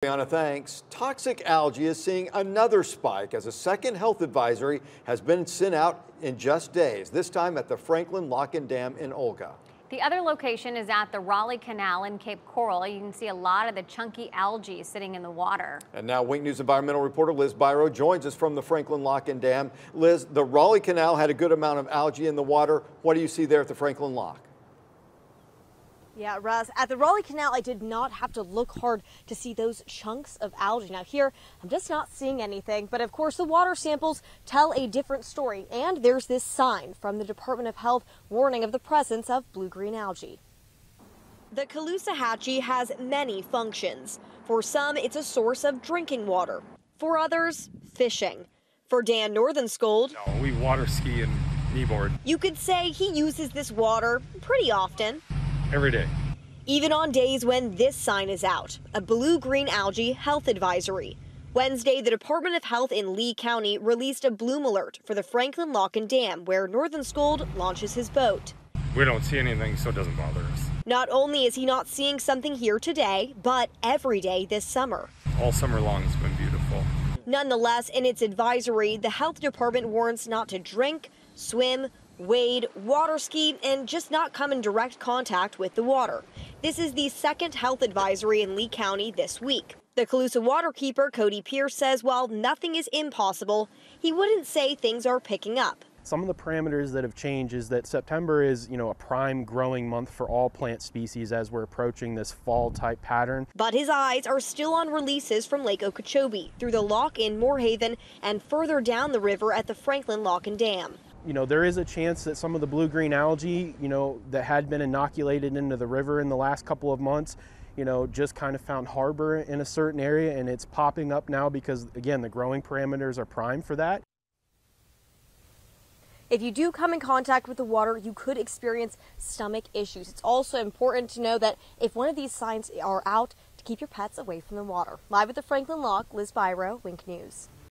Brianna, thanks. Toxic algae is seeing another spike as a second health advisory has been sent out in just days, this time at the Franklin Lock and Dam in Olga. The other location is at the Raleigh Canal in Cape Coral. You can see a lot of the chunky algae sitting in the water. And now Wink News environmental reporter Liz Byro joins us from the Franklin Lock and Dam. Liz, the Raleigh Canal had a good amount of algae in the water. What do you see there at the Franklin Lock? Yeah, Russ, at the Raleigh Canal, I did not have to look hard to see those chunks of algae. Now here, I'm just not seeing anything, but of course the water samples tell a different story. And there's this sign from the Department of Health warning of the presence of blue-green algae. The Caloosahatchee has many functions. For some, it's a source of drinking water. For others, fishing. For Dan Northenscold, no, we water ski and kneeboard. You could say he uses this water pretty often. Every day. Even on days when this sign is out, a blue-green algae health advisory. Wednesday, the Department of Health in Lee County released a bloom alert for the Franklin Lock and Dam, where Northenscold launches his boat. We don't see anything, so it doesn't bother us. Not only is he not seeing something here today, but every day this summer. All summer long, it's been beautiful. Nonetheless, in its advisory, the health department warns not to drink, swim, wade, water ski, and just not come in direct contact with the water. This is the second health advisory in Lee County this week. The Calusa waterkeeper, Cody Pierce, says while nothing is impossible, he wouldn't say things are picking up. Some of the parameters that have changed is that September is, a prime growing month for all plant species as we're approaching this fall type pattern. But his eyes are still on releases from Lake Okeechobee, through the lock in Moorhaven, and further down the river at the Franklin Lock and Dam. There is a chance that some of the blue-green algae, that had been inoculated into the river in the last couple of months, just kind of found harbor in a certain area, and it's popping up now because, again, the growing parameters are prime for that. If you do come in contact with the water, you could experience stomach issues. It's also important to know that if one of these signs are out, to keep your pets away from the water. Live at the Franklin Lock, Liz Byro, Wink News.